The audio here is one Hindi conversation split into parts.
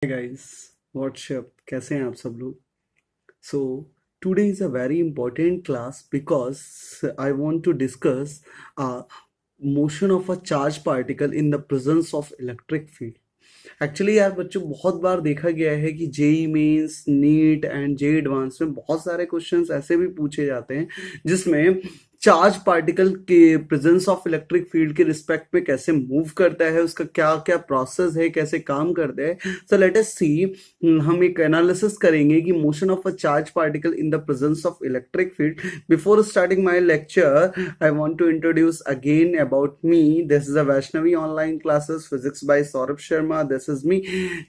Hey guys, what's up? कैसे हैं आप सब लोग? So today is a very important class because I want to discuss motion of a charged particle in the presence of electric field. Actually यार बच्चों बहुत बार देखा गया है कि JEE mains NEET and J advance में बहुत सारे क्वेश्चंस ऐसे भी पूछे जाते हैं जिसमें चार्ज पार्टिकल के प्रेजेंस ऑफ इलेक्ट्रिक फील्ड के रिस्पेक्ट में कैसे मूव करता है, उसका क्या क्या प्रोसेस है, कैसे काम करता है. So let us see. हम एक एनालिसिस करेंगे कि motion of a charge particle in the presence of electric field. Before starting my lecture I want to introduce again about me. This is a Vaishnavi online classes physics by Saurabh Sharma. This is me.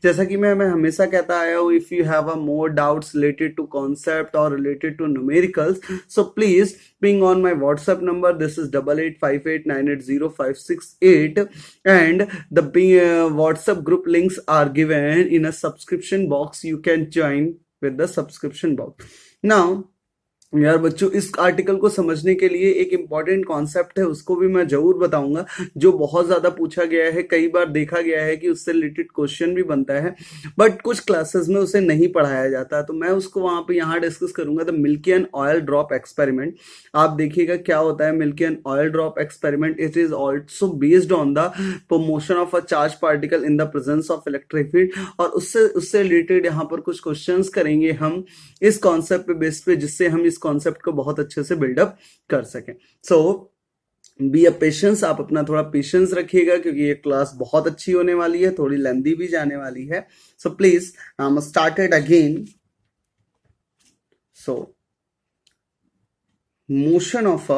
जैसा कि मैं हमेशा कहता आया हूँ, if you have a more doubts related to concept और related to numericals, so please ping on my WhatsApp number. This is 8858980568, and the WhatsApp group links are given in a subscription box. You can join with the subscription box. Now यार बच्चों, इस आर्टिकल को समझने के लिए एक इम्पॉर्टेंट कॉन्सेप्ट है, उसको भी मैं जरूर बताऊंगा, जो बहुत ज्यादा पूछा गया है. कई बार देखा गया है कि उससे रिलेटेड क्वेश्चन भी बनता है, बट कुछ क्लासेस में उसे नहीं पढ़ाया जाता, तो मैं उसको वहां पे यहाँ डिस्कस करूंगा. The Millikan oil drop experiment. आप देखिएगा क्या होता है Millikan oil drop experiment. It is also based on the motion of a charge particle in the presence of electric field, और उससे रिलेटेड यहाँ पर कुछ क्वेश्चंस करेंगे हम इस कॉन्सेप्ट पे बेस पे, जिससे हम इस कॉन्सेप्ट को बहुत अच्छे से बिल्डअप कर सकें. सो बी अ पेशेंस. आप अपना थोड़ा पेशेंस रखिएगा क्योंकि ये क्लास बहुत अच्छी होने वाली है, थोड़ी लेंदी भी जाने वाली है. So please started again. So motion of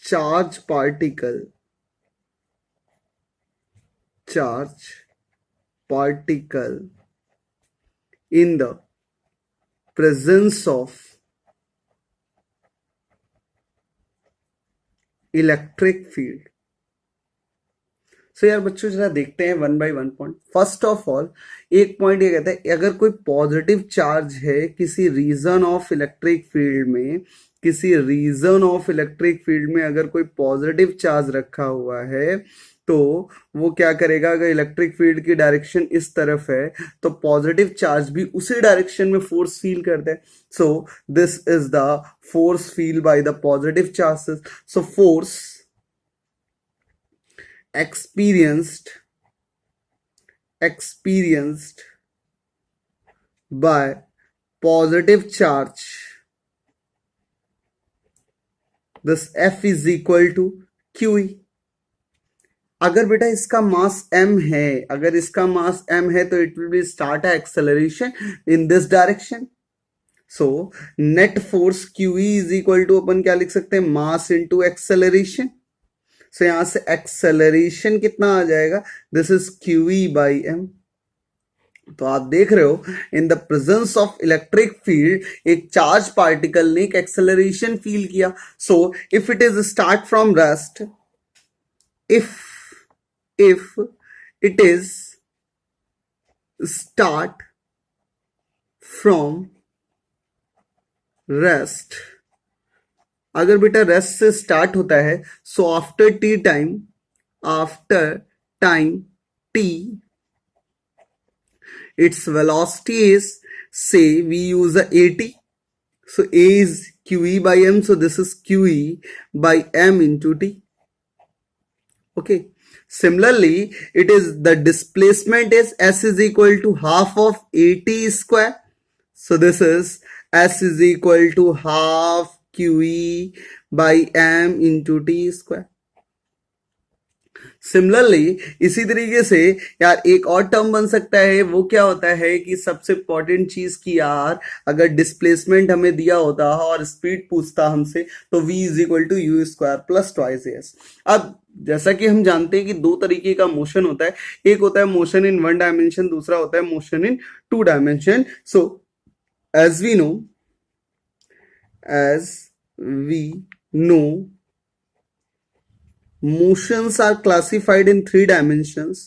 charge particle in the presence of electric field. So यार बच्चों जरा देखते हैं one by one point. First of all एक पॉइंट ये कहता है, अगर कोई पॉजिटिव चार्ज है किसी रीजन ऑफ इलेक्ट्रिक फील्ड में, अगर कोई पॉजिटिव चार्ज रखा हुआ है तो वो क्या करेगा, अगर इलेक्ट्रिक फील्ड की डायरेक्शन इस तरफ है तो पॉजिटिव चार्ज भी उसी डायरेक्शन में फोर्स फील करता है. सो this is the force feel by the positive charges. So force experienced by positive charge, this F is equal to QE. अगर बेटा इसका मास m है, तो it will be start a acceleration in this direction. So net force QE is equal to, अपन क्या लिख सकते हैं, मास इनटू एक्सेलरेशन. सो यहां से एक्सेलरेशन कितना आ जाएगा, this is QE by m. तो आप देख रहे हो इन the presence of electric field एक चार्ज पार्टिकल ने एक एक्सेलरेशन फील किया. So if it is start from rest, if it is start from rest, अगर बेटा रेस्ट से स्टार्ट होता है, so after time t, its velocity is, say we use a at, so a is QE by m, so this is QE by m into t. Okay, similarly it is the displacement is s is equal to half of at square, so this is s is equal to half QE by m into t square. Similarly इसी तरीके से यार एक और टर्म बन सकता है, वो क्या होता है कि सबसे इंपॉर्टेंट चीज की यार, अगर डिस्प्लेसमेंट हमें दिया होता और स्पीड पूछता हमसे, तो v is equal to u square plus twice s. अब जैसा कि हम जानते हैं कि दो तरीके का मोशन होता है, एक होता है मोशन इन वन डायमेंशन, दूसरा होता है motion in two dimension. So as we know motions are classified in three dimensions.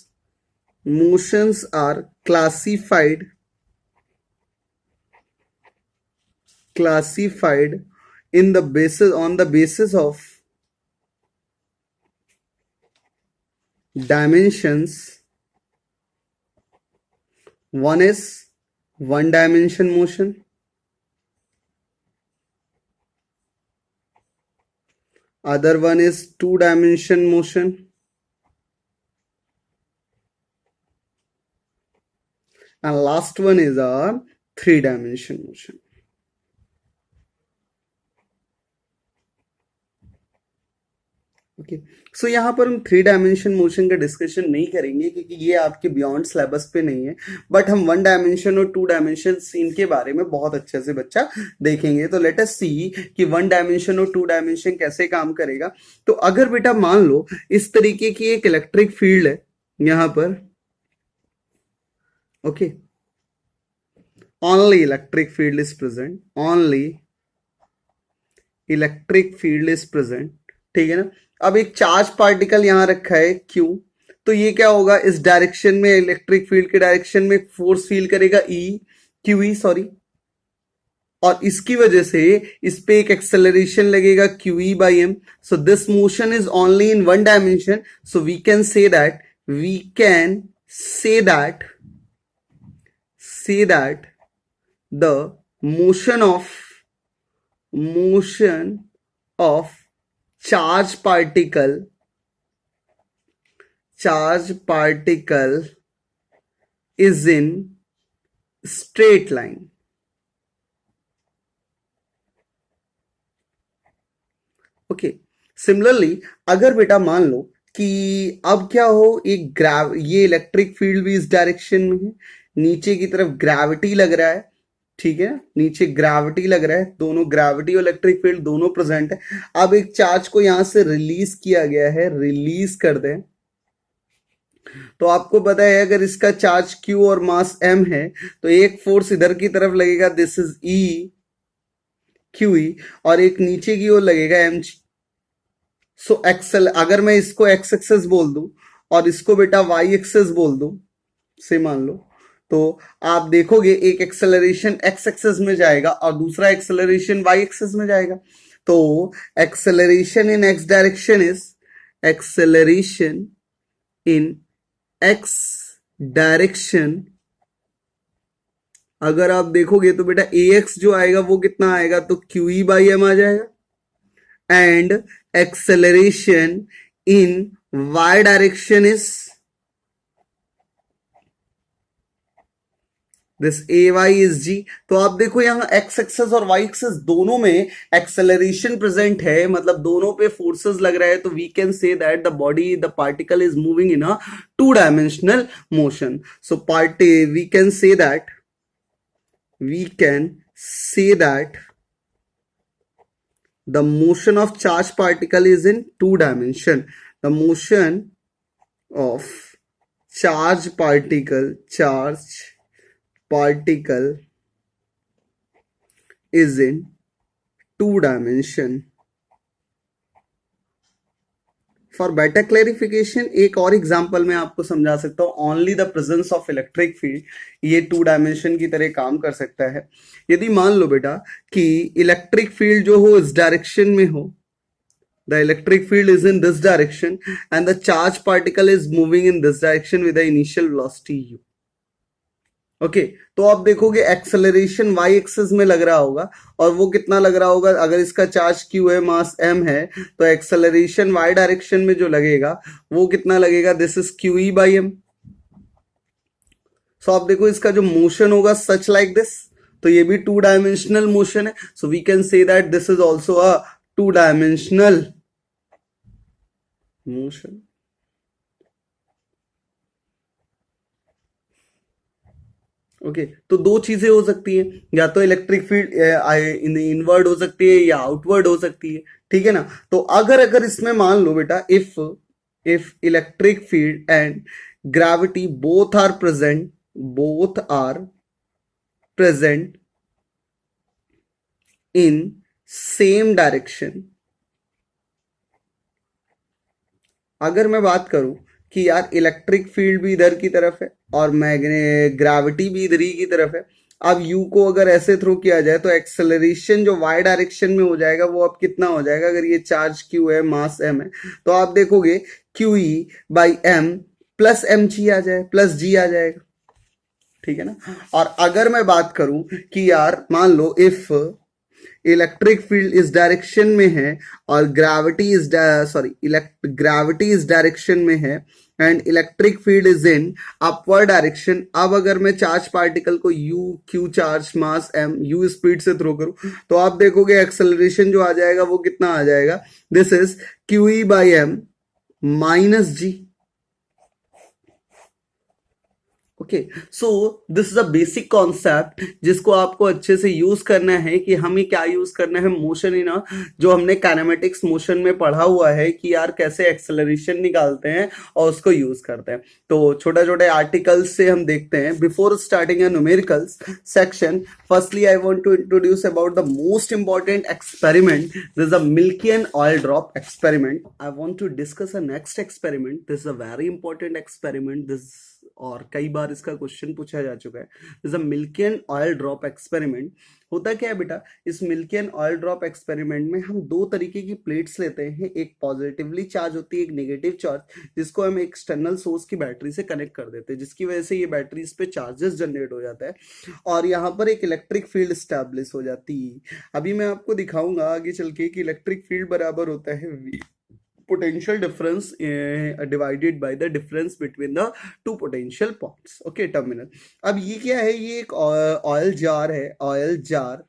Motions are classified in the basis, on the basis of dimensions. One is one dimension motion, other one is two dimension motion, and last one is a three dimension motion. Okay, so यहाँ पर हम थ्री डायमेंशन मोशन का डिस्कशन नहीं करेंगे क्योंकि ये आपके बियॉन्ड सिलेबस पे नहीं है, बट हम वन डायमेंशन और टू डायमेंशन इनके बारे में बहुत अच्छे से बच्चा देखेंगे। तो लेट अस सी कि वन डायमेंशन और टू डायमेंशन कैसे काम करेगा। तो अगर बेटा मान लो इस तरीके की एक इलेक्ट्रिक फील्ड है यहाँ पर, okay, only electric field is present, only electric field is present, ठीक है ना। अब एक चार्ज पार्टिकल यहां रखा है Q, तो ये क्या होगा, इस डायरेक्शन में इलेक्ट्रिक फील्ड के डायरेक्शन में फोर्स फील करेगा QE, सॉरी, और इसकी वजह से इस पे एक एक्सेलरेशन लगेगा QE by m. So this motion is only in one dimension, so we can say that the motion of charge particle is in straight line. Okay, similarly अगर बेटा मान लो कि अब क्या हो, ये इलेक्ट्रिक फील्ड भी इस डायरेक्शन में है, नीचे की तरफ ग्रेविटी लग रहा है, ठीक है, नीचे ग्रेविटी लग रहा है, दोनों ग्रेविटी और इलेक्ट्रिक फील्ड दोनों प्रेजेंट है। अब एक चार्ज को यहां से रिलीज किया गया है, रिलीज कर दें, तो आपको पता है अगर इसका चार्ज Q और मास M है तो एक फोर्स इधर की तरफ लगेगा, दिस इज QE, और एक नीचे की ओर लगेगा mg। सो एक्सल, अगर मैं इसको x एक्सेस बोल दूं और इसको बेटा y एक्सेस बोल दूं, से मान लो, तो आप देखोगे एक एक्सेलरेशन x एक्सेस में जाएगा और दूसरा एक्सेलरेशन y एक्सेस में जाएगा। तो acceleration in x direction is acceleration in x direction, अगर आप देखोगे तो बेटा ax जो आएगा वो कितना आएगा, तो QE by m आ जाएगा, and acceleration in y direction is this ay is g। तो आप देखो यहां x एक्सेस और y एक्सेस दोनों में एक्सेलरेशन प्रेजेंट है, मतलब दोनों पे फोर्सेस लग रहा है, तो we can say that the particle is moving in a two dimensional motion. So we can say that the motion of charge particle is in two dimension. The motion of charge particle is in two dimension. For better clarification एक और एग्जांपल मैं आपको समझा सकता हूं, only the presence of electric field ये टू डायमेंशन की तरह काम कर सकता है। यदि मान लो बेटा कि इलेक्ट्रिक फील्ड जो हो इस डायरेक्शन में हो, the electric field is in this direction and the charge particle is moving in this direction with the initial velocity u। Okay, तो आप देखोगे एक्सेलरेशन y एक्सिस में लग रहा होगा, और वो कितना लग रहा होगा, अगर इसका चार्ज q है, मास m है, तो एक्सेलरेशन y डायरेक्शन में जो लगेगा वो कितना लगेगा, this is QE by m। सो आप देखो इसका जो मोशन होगा सच लाइक दिस, तो ये भी टू डायमेंशनल मोशन है, so we can say that this is also a two dimensional motion. Okay, तो दो चीजें हो सकती हैं, या तो इलेक्ट्रिक फील्ड इनवर्ड हो सकती है या आउटवर्ड हो सकती है, ठीक है ना। तो अगर इसमें मान लो बेटा if electric field and gravity both are present in same direction, अगर मैं बात करूं कि यार इलेक्ट्रिक फील्ड भी इधर की तरफ है और ग्रेविटी भी इधर ही की तरफ है, अब u को अगर ऐसे थ्रो किया जाए तो एक्सेलरेशन जो y डायरेक्शन में हो जाएगा वो अब कितना हो जाएगा, अगर ये चार्ज q है, मास m है, तो आप देखोगे QE by m plus mg आ जाए, प्लस g आ जाएगा, ठीक है ना। और अगर मैं बात करूं कि यार मान लो इफ इलेक्ट्रिक फील्ड इस डायरेक्शन में है और ग्रेविटी इस डायरेक्शन में है and electric field is in upward direction, अब अगर मैं चार्ज पार्टिकल को u q चार्ज मास m u स्पीड से थ्रो करूं तो आप देखोगे एक्सेलरेशन जो आ जाएगा वो कितना आ जाएगा, this is QE by m minus g। Okay, so this is a basic concept जिसको आपको अच्छे से यूज करना है कि हमें क्या यूज करना है, मोशन इन जो हमने काइनेमेटिक्स मोशन में पढ़ा हुआ है कि यार कैसे एक्सेलरेशन निकालते हैं और उसको यूज करते हैं। तो छोटे छोटे आर्टिकल्स से हम देखते हैं। Before starting a numericals section, firstly I want to introduce about the most important experiment, this is a Millikan oil drop experiment. I want to discuss a next experiment, this is a very important experiment, this और कई बार इसका क्वेश्चन पूछा जा चुका है। This a Millikan oil drop experiment. होता क्या है बेटा, इस मिल्कियन ऑयल ड्रॉप एक्सपेरिमेंट में हम दो तरीके की प्लेट्स लेते हैं, एक पॉजिटिवली चार्ज होती है, एक नेगेटिव चार्ज, जिसको हम एक्सटर्नल सोर्स की बैटरी से कनेक्ट कर देते हैं, जिसकी वजह से ये बैटरीज पे चार्जेस जनरेट हो जाता है और यहाँ पर एक इलेक्ट्रिक फील्ड स्टैब्लिश हो जाती है। अभी मैं आपको दिखाऊंगा आगे चल के कि इलेक्ट्रिक फील्ड बराबर होता है potential difference divided by the difference between the two potential points, okay, terminal। अब ये क्या है, ये एक ऑयल जार है, ऑयल जार।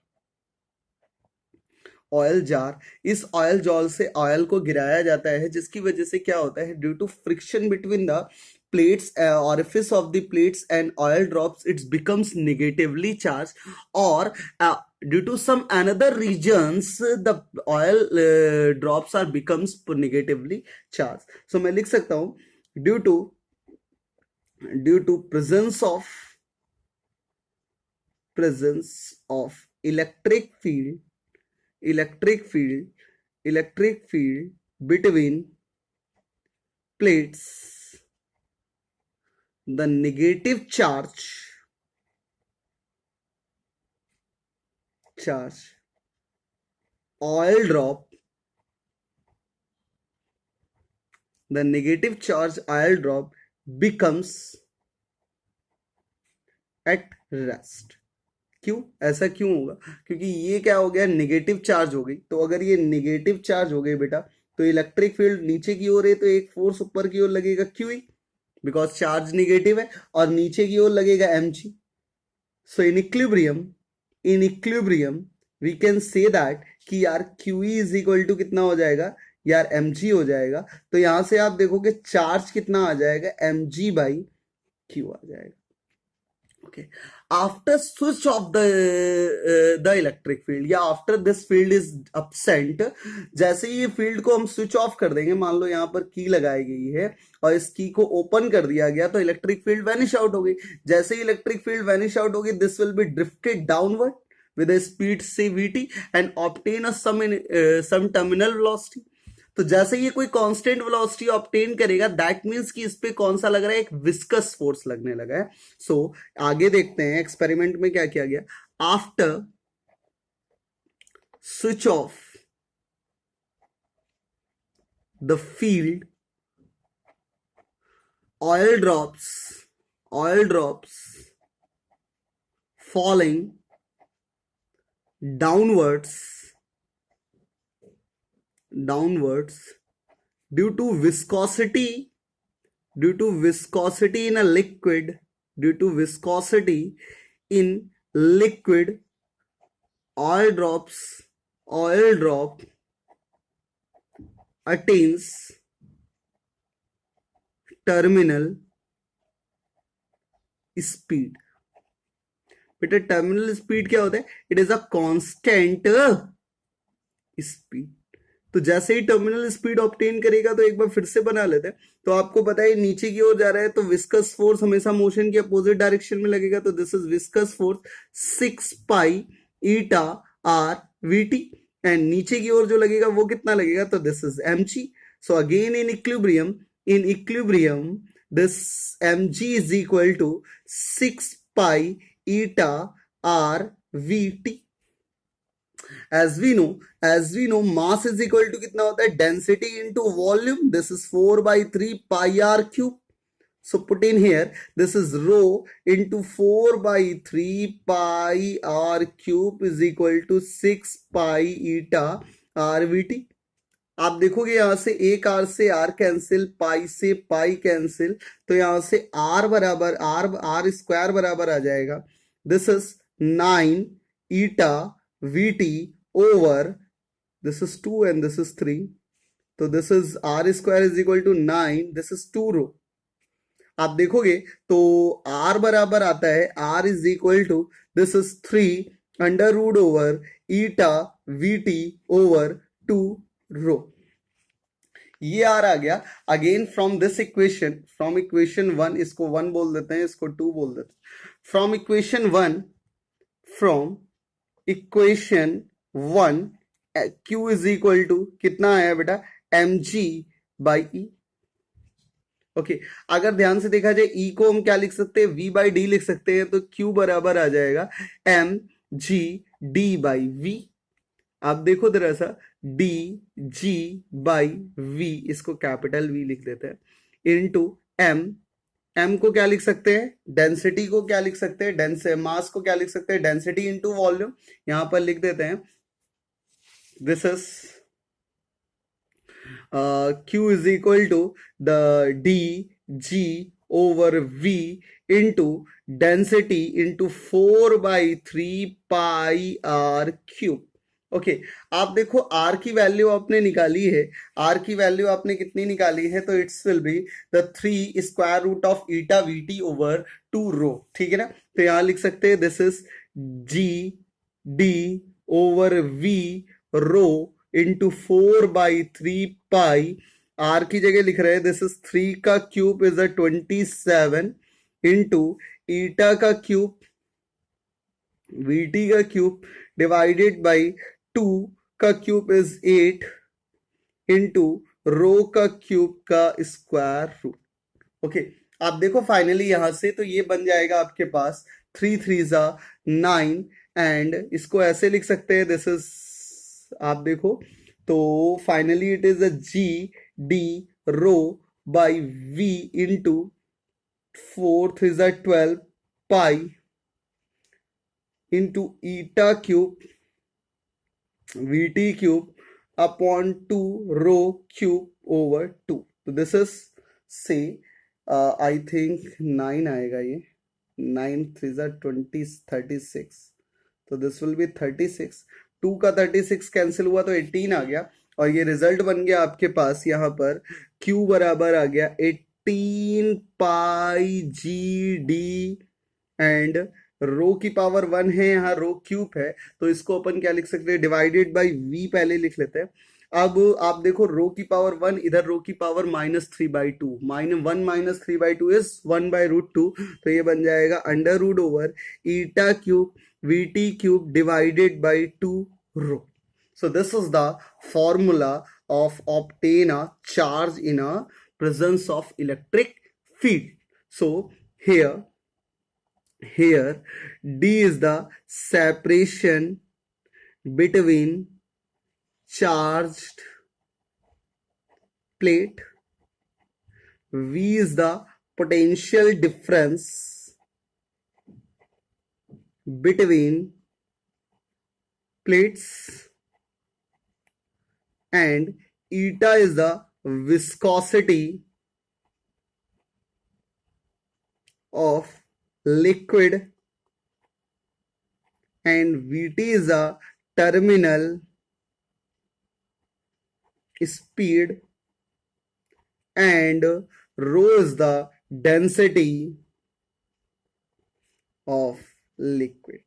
इस ऑयल जॉल से ऑयल को गिराया जाता है, जिसकी वजह से क्या होता है, due to friction between the plates, orifice of the plates and oil drops, it becomes negatively charged, or due to some another regions the oil drops are becomes negatively charged। so मैं लिख सकता हूं due to presence of electric field between plates, the negative charge oil drop, the negative charge oil drop becomes at rest। क्यों, ऐसा क्यों होगा, क्योंकि ये क्या हो गया, नेगेटिव चार्ज हो गई। तो अगर ये नेगेटिव चार्ज हो गई बेटा, तो इलेक्ट्रिक फील्ड नीचे की ओर है, तो एक फोर्स ऊपर की ओर लगेगा QE, बिकॉज चार्ज नेगेटिव है, और नीचे की ओर लगेगा mg। So in equilibrium we can say that कि यार QE इज इक्वल टू कितना हो जाएगा यार, mg हो जाएगा। तो यहां से आप देखोगे चार्ज कितना आ जाएगा, mg बाई q आ जाएगा। okay, after switch of the electric field या after this field is absent, जैसे ही ये फील्ड को हम स्विच ऑफ कर देंगे, मान लो यहाँ पर की लगाई गई है और इस की को ओपन कर दिया गया, तो इलेक्ट्रिक फील्ड वैनिश आउट हो गई। जैसे ही इलेक्ट्रिक फील्ड वैनिश आउट होगी, this will be drifted downward with a speed say vt and obtain a some terminal velocity। तो जैसे ये कोई कांस्टेंट वेलोसिटी ऑब्टेन करेगा, दैट मींस कि इस पे कौन सा लग रहा है, एक विस्कस फोर्स लगने लगा है। सो आगे देखते हैं एक्सपेरिमेंट में क्या किया गया। After switch off the field, oil drops falling downwards due to viscosity in a liquid, oil drop attains terminal speed। बेटा टर्मिनल स्पीड क्या होता है, it is a constant speed. तो जैसे ही टर्मिनल स्पीड ऑब्टेन करेगा, तो एक बार फिर से बना लेते हैं। तो आपको पता है नीचे की ओर जा रहा है, तो विस्कस फोर्स हमेशा मोशन के अपोजिट डायरेक्शन में लगेगा, तो this is viscous force 6 pi eta r vt, and नीचे की ओर जो लगेगा वो कितना लगेगा, तो this is mg। So again in equilibrium this mg is equal to 6 pi eta r v t. as we know mass is equal to कितना होता है, density into volume, this is 4/3 pi r cube. So put in here, this is rho into 4/3 pi r cube is equal to 6 pi eta rvt. आप देखोगे यहां से एक आर से आर कैंसिल, पाई से पाई कैंसिल, तो यहां से आर बराबर आर स्क्वायर बराबर आ जाएगा, this is 9 eta vt over, this is 2 and this is 3, तो this is r square is equal to 9, this is 2 rho. आप देखोगे तो r बराबर आता है, r is equal to, this is 3 under root over eta vt over 2 rho. ये r आ गया. Again from this equation, from equation 1, इसको 1 बोल देते हैं, इसको 2 बोल देते हैं. From equation 1, from equation 1, Q is equal to कितना आया बेटा, mg बाई ई. ओके, अगर ध्यान से देखा जाए E को हम क्या लिख सकते हैं, V बाई डी लिख सकते हैं, तो Q बराबर आ जाएगा mg d बाई v. आप देखो जरा सा, डी जी बाई वी, इसको कैपिटल V लिख देते हैं, इनटू m को क्या लिख सकते हैं, डेंसिटी को क्या लिख सकते हैं, मास को क्या लिख सकते हैं, डेंसिटी इनटू वॉल्यूम. यहां पर लिख देते हैं, this is Q is equal to the d g over V into density into 4/3 pi r cube. Okay, आप देखो r की वैल्यू आपने निकाली है, r की वैल्यू आपने कितनी निकाली है, तो it's will be the 3 square root of eta vt over 2 rho. ठीक है ना, तो यहां लिख सकते हैं, this is g d over v rho into 4/3 pi. r की जगह लिख रहे हैं, दिस इज 3 का क्यूब इज 27 इंटू ईटा का क्यूब vt का क्यूब डिवाइडेड बाई 2 का क्यूब इज 8 इंटू रो का क्यूब का स्क्वायर रूट. ओके, आप देखो फाइनली यहां से, तो ये बन जाएगा आपके पास 3 3 9, एंड इसको ऐसे लिख सकते हैं, दिस इज, आप देखो तो finally it is a g d rho by v into 4 3 12 pi into eta cube vt cube upon 2 rho cube over 2. तो दिस इज से आई थिंक 9 आएगा, ये 9 3 20 36, तो दिस विल बी 36. 2 का 36 कैंसिल हुआ तो 18 आ गया, और ये रिजल्ट बन गया आपके पास यहाँ पर Q बराबर आ गया 18 पाई जी डी, एंड रो की पावर 1 है, यहाँ रो क्यूब है, तो इसको अपन क्या लिख सकते हैं, डिवाइडेड बाई v पहले लिख लेते हैं. अब आप देखो रो की पावर 1, इधर रो की पावर -3/2, -1 -3/2 इज 1/√2, तो ये बन जाएगा under root over eta cube vt cube divided by 2 rho. So this is the formula of obtain a charge in a presence of electric field. So here D is the separation between charged plate, V is the potential difference between plates, and eta is the viscosity of liquid, and vt is a terminal speed, and rho is the density of liquid.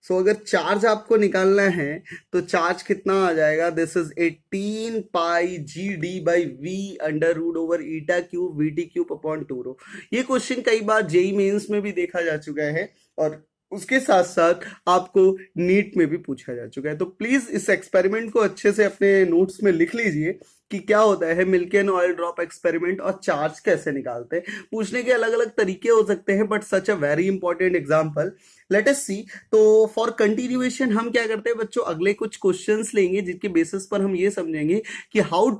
सो अगर चार्ज आपको निकालना है तो चार्ज कितना आ जाएगा, this is 18 pi g d by v under root over eta cube vt cube upon 2 rho. ये क्वेश्चन कई बार जेई मेंस में भी देखा जा चुका है, और उसके साथ साथ आपको नीट में भी पूछा जा चुका है. तो प्लीज इस एक्सपेरिमेंट को अच्छे से अपने नोट्स में लिख लीजिए कि क्या होता है मिल्की ऑयल ड्रॉप एक्सपेरिमेंट और चार्ज कैसे निकालते हैं। पूछने के अलग अलग तरीके हो सकते हैं, but such a very important example, let us see. तो फॉर कंटिन्यूएशन हम क्या करते हैं बच्चों, अगले कुछ क्वेश्चंस लेंगे जिनके बेसिस पर हम ये समझेंगे कि how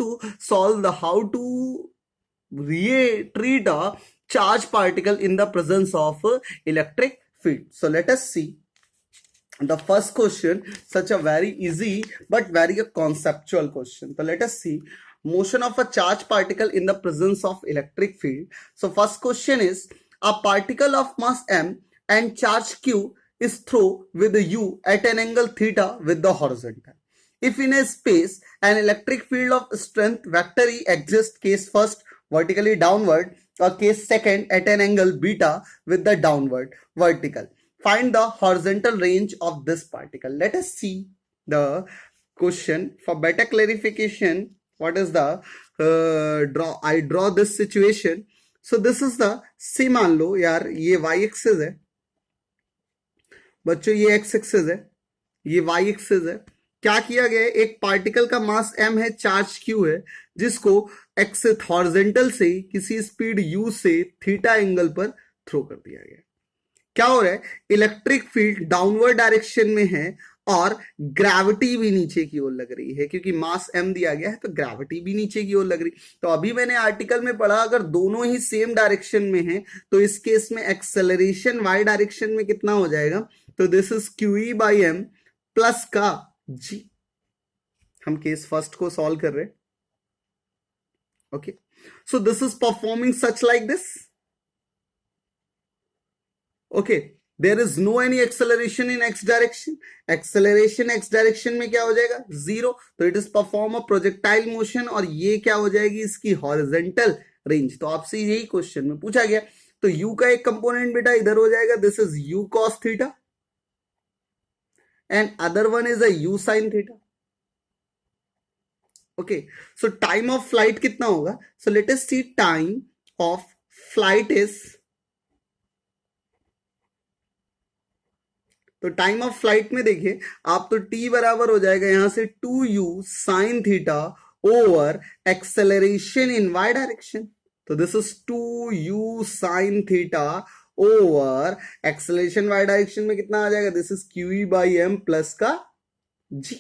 to treat a charged particle in the presence of electric field. So let us see the first question, such a very easy but very conceptual question. So let us see motion of a charged particle in the presence of electric field. So first question is, a particle of mass m and charge q is thrown with u at an angle theta with the horizontal. If in a space an electric field of strength vector E exists, case first vertically downward or case second at an angle beta with the downward vertical. Find the horizontal range of this particle. Let us see the question. For better clarification, what is the I draw this situation. So this is the, से मान लो यार ये y एक्सिस है बच्चों, ये x एक्सिस है, ये y एक्सिस है। क्या किया गया है, एक पार्टिकल का मास m है, चार्ज q है, जिसको x हॉरिजॉन्टल से किसी स्पीड u से थीटा एंगल पर थ्रो कर दिया गया। क्या हो रहा है, इलेक्ट्रिक फील्ड डाउनवर्ड डायरेक्शन में है और ग्रेविटी भी नीचे की ओर लग रही है, क्योंकि मास m दिया गया है तो ग्रेविटी भी नीचे की ओर लग रही। तो अभी मैंने आर्टिकल में पढ़ा, अगर दोनों ही सेम डायरेक्शन में है तो इस केस में एक्सेलरेशन y डायरेक्शन में कितना हो जाएगा, तो this is QE by m plus का g। हम केस फर्स्ट को सॉल्व कर रहे हैं। Okay, so this is performing such like this. Okay, there is no any acceleration in x direction. Acceleration x direction में क्या हो जाएगा, जीरो। तो it is perform a projectile motion, और ये क्या हो जाएगी, इसकी हॉरिजॉन्टल रेंज। तो आपसे यही क्वेश्चन में पूछा गया। तो u का एक कंपोनेंट बेटा इधर हो जाएगा, this is u cos theta, and other one is a u sin theta. Okay, so time of flight कितना होगा, so let us see time of flight is, तो टाइम ऑफ फ्लाइट में देखिए आप, तो t बराबर हो जाएगा यहां से 2u sine theta over acceleration in y direction. तो this is 2u sine theta over acceleration y direction में कितना आ जाएगा, this is QE by m plus का g।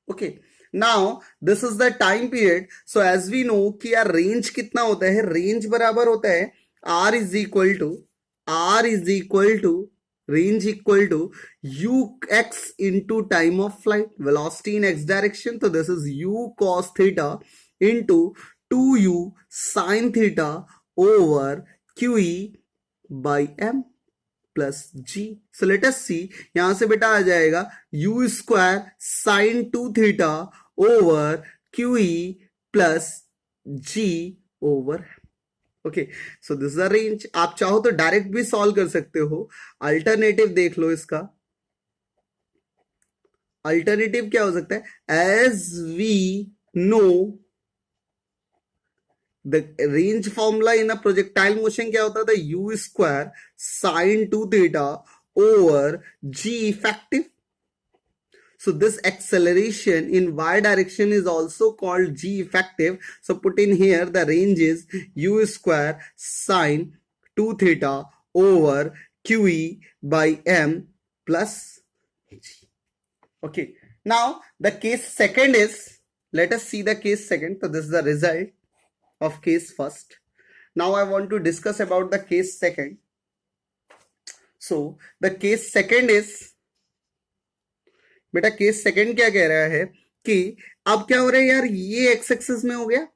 Okay, now this is the time period. So as we know कि यार रेंज कितना होता है, रेंज बराबर होता है r is equal to range equal to ux into time of flight, velocity in x direction. So this is u cos theta into 2u sin theta over QE by m plus g. So let us see, यहां से बेटा आ जाएगा u square sin 2 theta over QE plus g over m. Okay, so this is a range. आप चाहो तो डायरेक्ट भी सॉल्व कर सकते हो, अल्टरनेटिव देख लो इसका। अल्टरनेटिव क्या हो सकता है, as we know the range formula in a projectile motion क्या होता था, u square sine 2 theta over g effective. So this acceleration in y direction is also called g effective. So put in here the range is u square sine 2 theta over QE by m plus g. Okay, now the case second is, let us see the case second. So this is the result of case first. Now I want to discuss about the case second. So the case second is, बेटा केस सेकंड क्या कह रहा है कि अब क्या हो रहा है यार, ये एक्स एक्सिस में हो गया,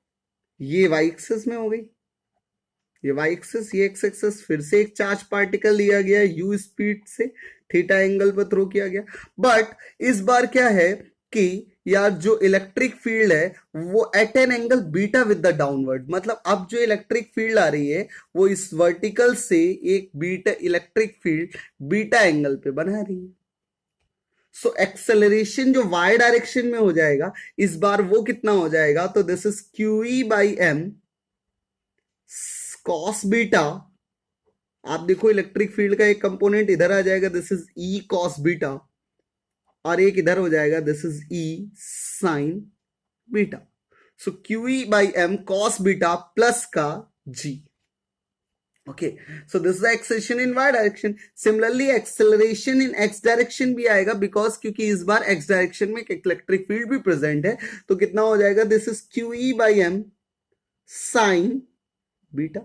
ये वाई एक्सिस में हो गई, ये वाई एक्सिस, ये एक्स एक्सिस, फिर से एक चार्ज पार्टिकल लिया गया यू स्पीड से, थीटा एंगल पर थ्रो किया गया। बट इस बार क्या है कि यार जो इलेक्ट्रिक फील्ड है वो at an angle beta with the downward, मतलब अब जो इलेक्ट्रिक फील्ड आ रही है वो इस वर्टिकल से एक beta electric field beta angle पे बना रही है। सो एक्सेलरेशन जो y डायरेक्शन में हो जाएगा इस बार वो कितना हो जाएगा, तो this is QE by m cos beta. आप देखो इलेक्ट्रिक फील्ड का एक कंपोनेंट इधर आ जाएगा, this is E cos beta, और एक इधर हो जाएगा, this is E sin beta. So QE by M cos beta plus का G. Okay, so this is the acceleration in y direction. Similarly, acceleration in x direction भी आएगा because क्योंकि इस बार x direction में इलेक्ट्रिक फील्ड भी प्रेजेंट है, तो कितना हो जाएगा, this is QE by M sin beta.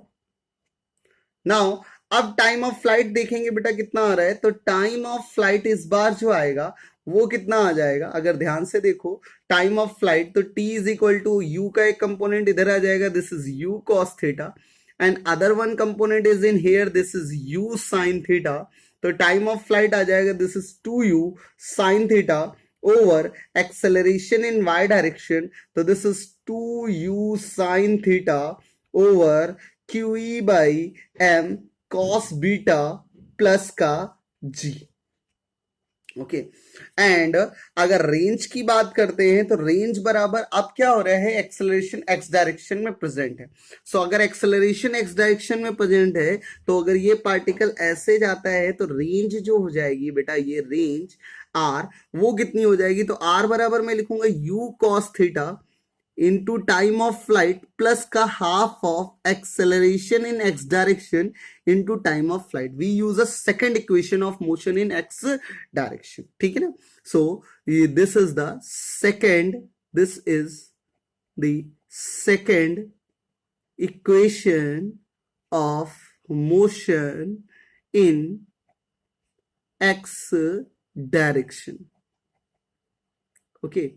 Now अब टाइम ऑफ फ्लाइट देखेंगे बेटा कितना आ रहा है, तो टाइम ऑफ फ्लाइट इस बार जो आएगा वो कितना आ जाएगा, अगर ध्यान से देखो टाइम ऑफ फ्लाइट, तो t is equal to u का एक कंपोनेंट इधर आ जाएगा, this is u cos theta, and other one component is in here, this is u sin theta. तो टाइम ऑफ फ्लाइट आ जाएगा, this is 2u sin theta over acceleration in y direction, तो this is 2u sin theta over QE by M cos beta plus का G. ओके, एंड अगर रेंज की बात करते हैं तो रेंज बराबर अब क्या हो रहा है, एक्सेलरेशन एक्स डायरेक्शन में प्रेजेंट है. सो अगर एक्सेलरेशन एक्स डायरेक्शन में प्रेजेंट है, तो अगर ये पार्टिकल ऐसे जाता है तो रेंज जो हो जाएगी बेटा, ये रेंज आर वो कितनी हो जाएगी, तो आर बराबर मैं लिखूंगा u cos theta into time of flight plus का half of acceleration in x direction into time of flight. We use a second equation of motion in x direction. ठीक है ना. So this is the second equation of motion in x direction. Okay.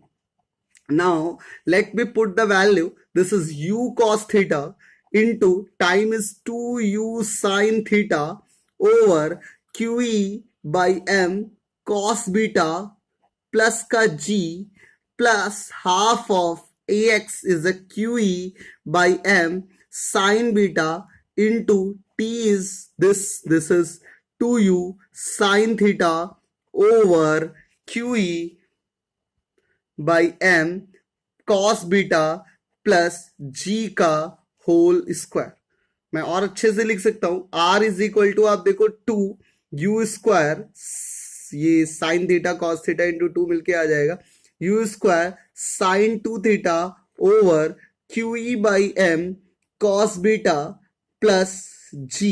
Now let me put the value. This is u cos theta into time is 2u sin theta over QE by M cos beta plus ka G plus half of AX is a QE by M sin beta into T is this is 2u sin theta over QE by M cos beta plus G का होल स्क्वायर. मैं और अच्छे से लिख सकता हूं, R इज इक्वल टू आप देखो 2u स्क्वायर, ये sine theta cos theta into 2 मिलके आ जाएगा, u square sine 2 theta over QE by M cos beta plus G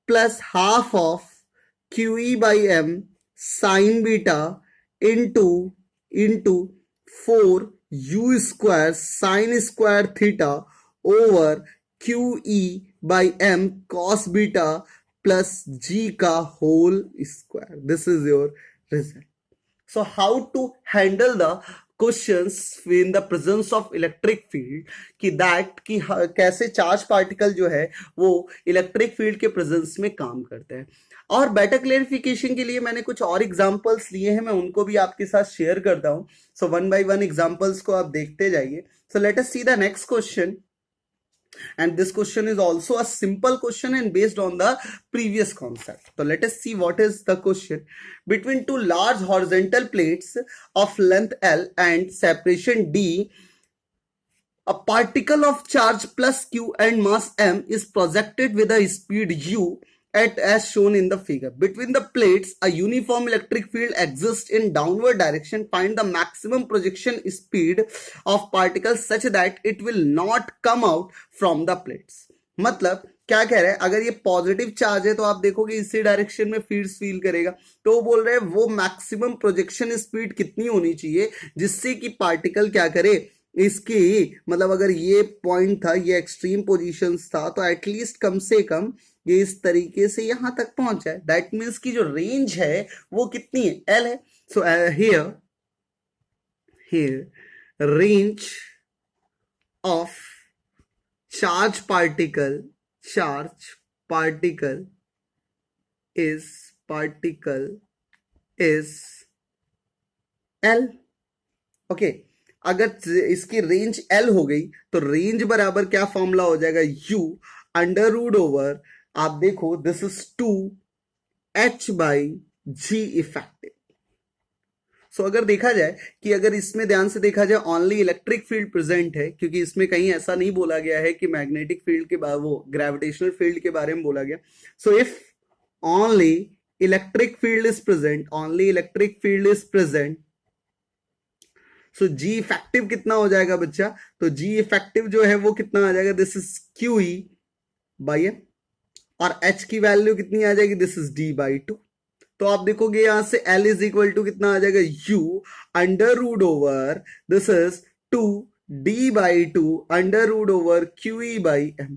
plus half of QE by M sine beta into 4u square sine square theta over QE by M cos beta plus G का whole square. This is your result. So how to handle the questions in the presence of electric field, कि दैट कि कैसे चार्ज पार्टिकल जो है वो इलेक्ट्रिक फील्ड के प्रेजेंस में काम करते हैं. और बेटर क्लेरिफिकेशन के लिए मैंने कुछ और एग्जांपल्स लिए हैं, मैं उनको भी आपके साथ शेयर करता हूं. So one by one examples को आप देखते जाइए. सो let us see the next question, and this question is also a simple question and based on the previous concept. So let us see what is the question. Between two large horizontal plates of length L and separation D, a particle of charge plus Q and mass M is projected with a speed U at as shown in the figure. Between the plates, a uniform electric field exists in downward direction. Find the maximum projection speed of particles such that it will not come out from the plates. मतलब क्या कह रहे हैं, अगर ये पॉजिटिव चार्ज है तो आप देखोगे इसी डायरेक्शन में फील्ड्स फील करेगा, तो बोल रहे हैं वो मैक्सिमम प्रोजेक्शन स्पीड कितनी होनी चाहिए जिससे कि पार्टिकल क्या करे, इसकी मतलब अगर ये पॉइंट था, ये एक्सट्रीम पोजीशंस था, तो एटलीस्ट कम से कम ये इस तरीके से यहां तक पहुंच जाए. दैट मीन्स की जो रेंज है वो कितनी है, L है. So here range of charge particle is L. Okay, अगर इसकी रेंज L हो गई तो रेंज बराबर क्या फॉर्मूला हो जाएगा, U अंडर रूट ओवर, आप देखो this is 2h by G effective. So अगर देखा जाए कि अगर इसमें ध्यान से देखा जाए ओनली इलेक्ट्रिक फील्ड प्रेजेंट है, क्योंकि इसमें कहीं ऐसा नहीं बोला गया है कि मैग्नेटिक फील्ड के बाद वो ग्रेविटेशनल फील्ड के बारे में बोला गया. So if only electric field is present, so g effective कितना हो जाएगा बच्चा? तो जी इफेक्टिव जो है वो कितना आ जाएगा? This is Q E by M, और एच की वैल्यू कितनी आ जाएगी? This is D by two. तो आप देखोगे यहां से L इज इक्वल टू कितना आ जाएगा? U under root over this is 2D/2 under root over QE/M।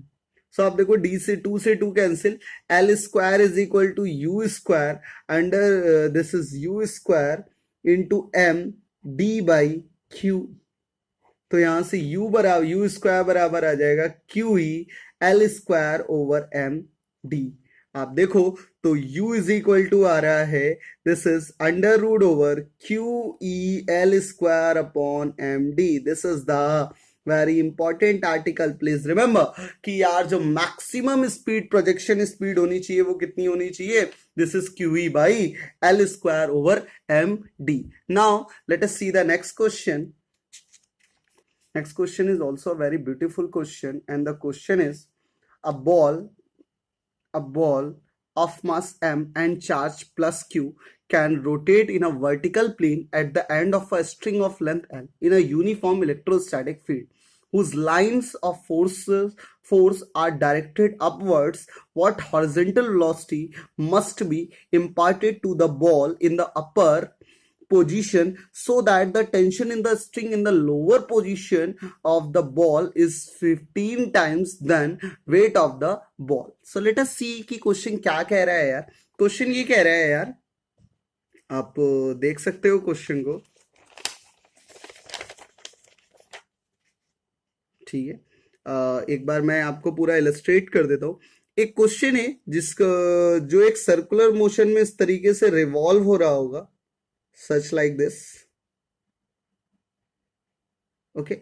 So आप देखो D से 2 cancel, L square is equal to U square under this is U square into M D/Q। तो यहां से U स्क्वायर बराबर आ जाएगा QE L square over M D। आप देखो तो U इज इक्वल टू आ रहा है this is under root over QE L square upon MD। This is the very important article. Please remember कि यार जो मैक्सिमम स्पीड प्रोजेक्शन स्पीड होनी चाहिए वो कितनी होनी चाहिए? This is QE by L square over MD। Now let us see the next question. Next question is also a very beautiful question, and the question is a ball of mass m and charge plus q can rotate in a vertical plane at the end of a string of length l in a uniform electrostatic field whose lines of force are directed upwards. What horizontal velocity must be imparted to the ball in the upper position so that the tension in the string in the lower position of the ball is 15 times than weight of the ball. So let us see कि क्वेश्चन क्या कह रहा है यार. क्वेश्चन ये कह रहा है यार, आप देख सकते हो क्वेश्चन को, ठीक है. एक बार मैं आपको पूरा इलस्ट्रेट कर देता हूँ. एक क्वेश्चन है जिसका जो एक सर्कुलर मोशन में इस तरीके से रिवॉल्व हो रहा होगा, सच लाइक दिस. ओके,